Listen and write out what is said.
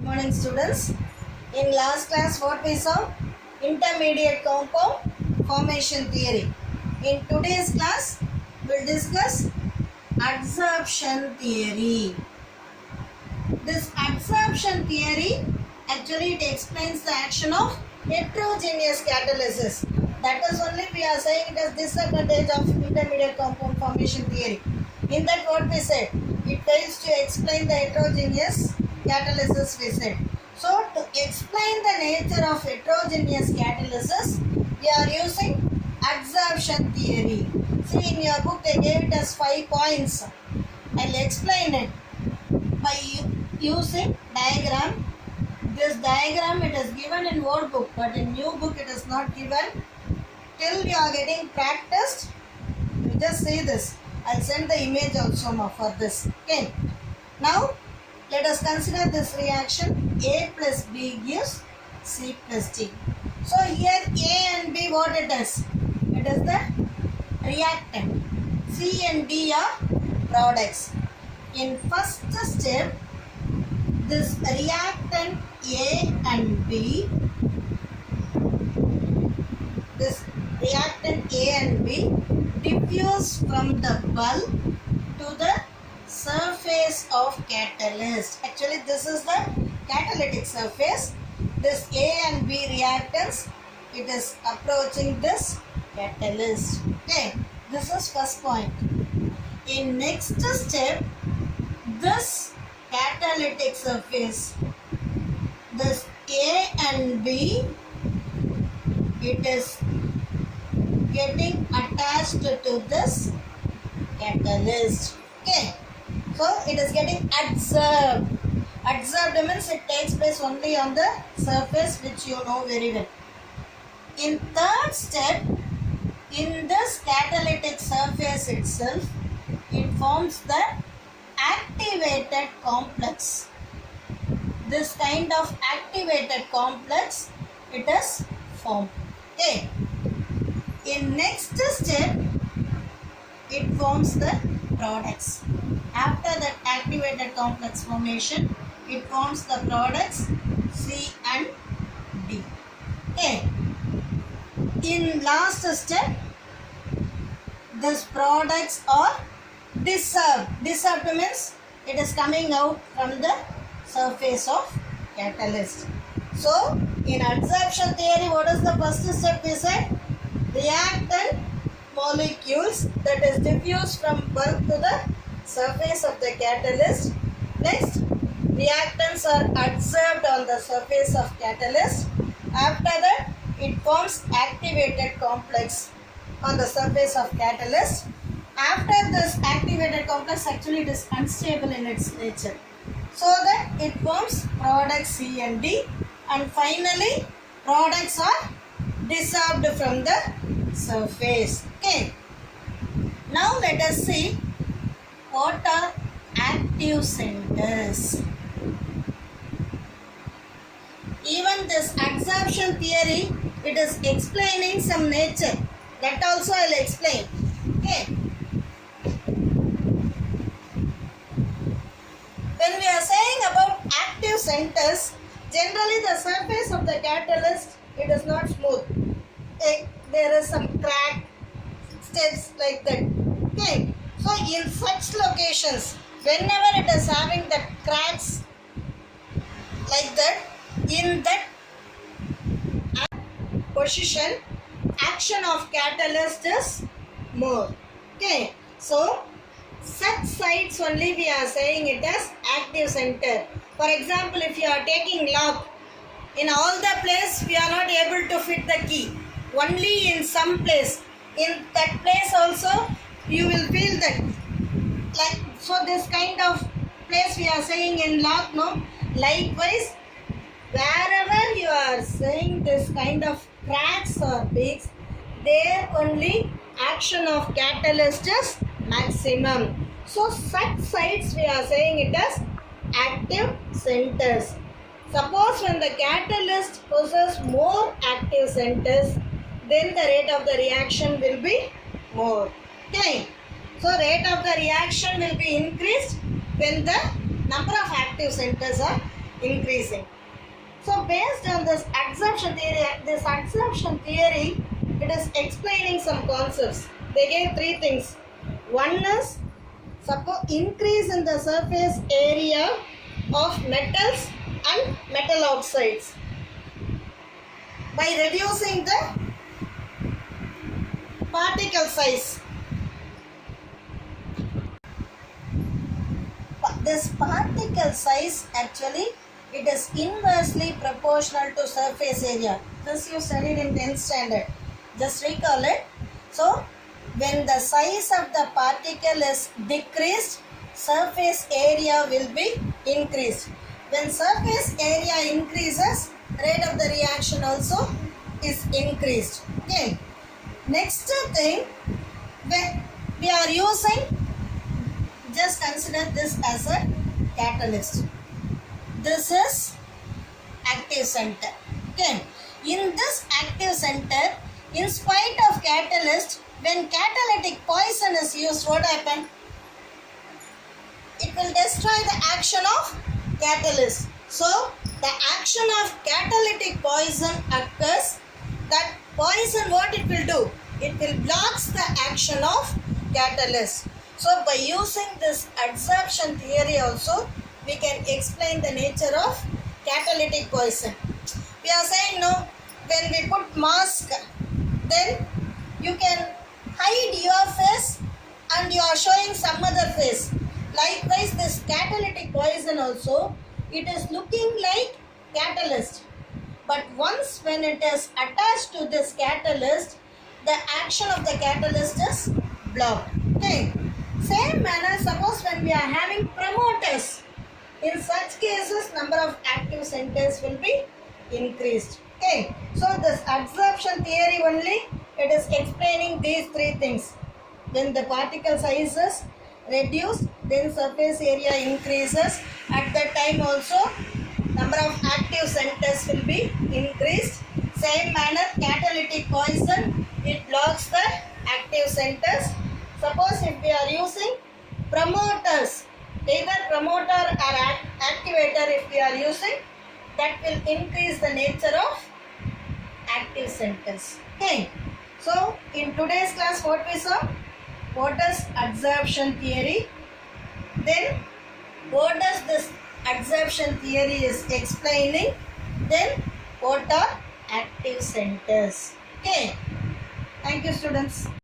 Good morning, students. In last class, what we saw? Intermediate compound formation theory. In today's class, we'll discuss adsorption theory. This adsorption theory actually it explains the action of heterogeneous catalysis. That is only we are saying it as disadvantage of intermediate compound formation theory. In that what we said, it fails to explain the heterogeneous catalysis we said. So to explain the nature of heterogeneous catalysis, we are using adsorption theory. See in your book they gave it as 5 points. I'll explain it by using diagram. This diagram it is given in old book, but in new book it is not given. Till you are getting practiced, you just see this. I'll send the image also for this. Okay. Now let us consider this reaction. A plus B gives C plus D. So here A and B what it is? It is the reactant. C and D are products. In first step, this reactant A and B, this reactant A and B diffuse from the bulk to the surface of catalyst. Actually this is the catalytic surface. This A and B reactants, it is approaching this catalyst. Okay, this is first point. In next step, this catalytic surface, this A and B, it is getting attached to this catalyst. Okay, so it is getting adsorbed. Adsorbed means it takes place only on the surface, which you know very well. In third step, in this catalytic surface itself, it forms the activated complex. This kind of activated complex, it is formed. Okay. In next step, it forms the products. After that activated complex formation, it forms the products C and D. Okay. In last step, these products are dissolved. Dissolved means it is coming out from the surface of catalyst. So, in adsorption theory, what is the first step we said? Reactant molecules that is diffused from bulk to the surface of the catalyst. Next, reactants are adsorbed on the surface of catalyst. After that, it forms activated complex on the surface of catalyst. After this activated complex, actually it is unstable in its nature. So that it forms products C and D, and finally products are dissolved from the surface. Okay. Now let us see what are active centers. Even this adsorption theory, it is explaining some nature. That also I will explain. Okay. When we are saying about active centers, generally the surface of the catalyst, it is not smooth. There is some crack, steps like that. Okay. So in such locations, whenever it is having the cracks like that, in that position, action of catalyst is more. Okay. So such sites only we are saying it as active center. For example, if you are taking lock, in all the place we are not able to fit the key. Only in some place. In that place also you will feel that. Like so, this kind of place we are saying in lock, no. Likewise, wherever you are saying this kind of cracks or peaks, there only action of catalyst is maximum. So such sites we are saying it as active centers. Suppose when the catalyst possesses more active centers, then the rate of the reaction will be more. Okay. So rate of the reaction will be increased when the number of active centers are increasing. So based on this absorption theory, it is explaining some concepts. They gave three things. One is suppose increase in the surface area of metals and metal oxides by reducing the particle size. This particle size actually it is inversely proportional to surface area. This you studied in 10th standard. Just recall it. So when the size of the particle is decreased, surface area will be increased. When surface area increases, rate of the reaction also is increased. Okay. Next thing, when we are using, just consider this as a catalyst. This is active center. Okay. In this active center, in spite of catalyst, when catalytic poison is used, what happens? It will destroy the action of catalyst. So, the action of catalytic poison occurs. That poison, what it will do? It will block the action of catalyst. So, by using this adsorption theory also, we can explain the nature of catalytic poison. We are saying no, when we put mask, then you can hide your face and you are showing some other face. Likewise, this catalytic poison also, it is looking like catalyst. But once when it is attached to this catalyst, the action of the catalyst is blocked. Okay. Same manner, suppose when we are having promoters, in such cases, number of active centers will be increased. Okay. So this adsorption theory only, it is explaining these three things. When the particle size is reduced, then surface area increases. At that time also, number of active centers will be increased. Same manner, catalytic poison, it blocks the active centers. Suppose if we are using promoters, either promoter or activator if we are using, that will increase the nature of active centers. Okay. So in today's class what we saw? What is adsorption theory? Then what does this adsorption theory is explaining? Then what are active centers? Okay. Thank you students.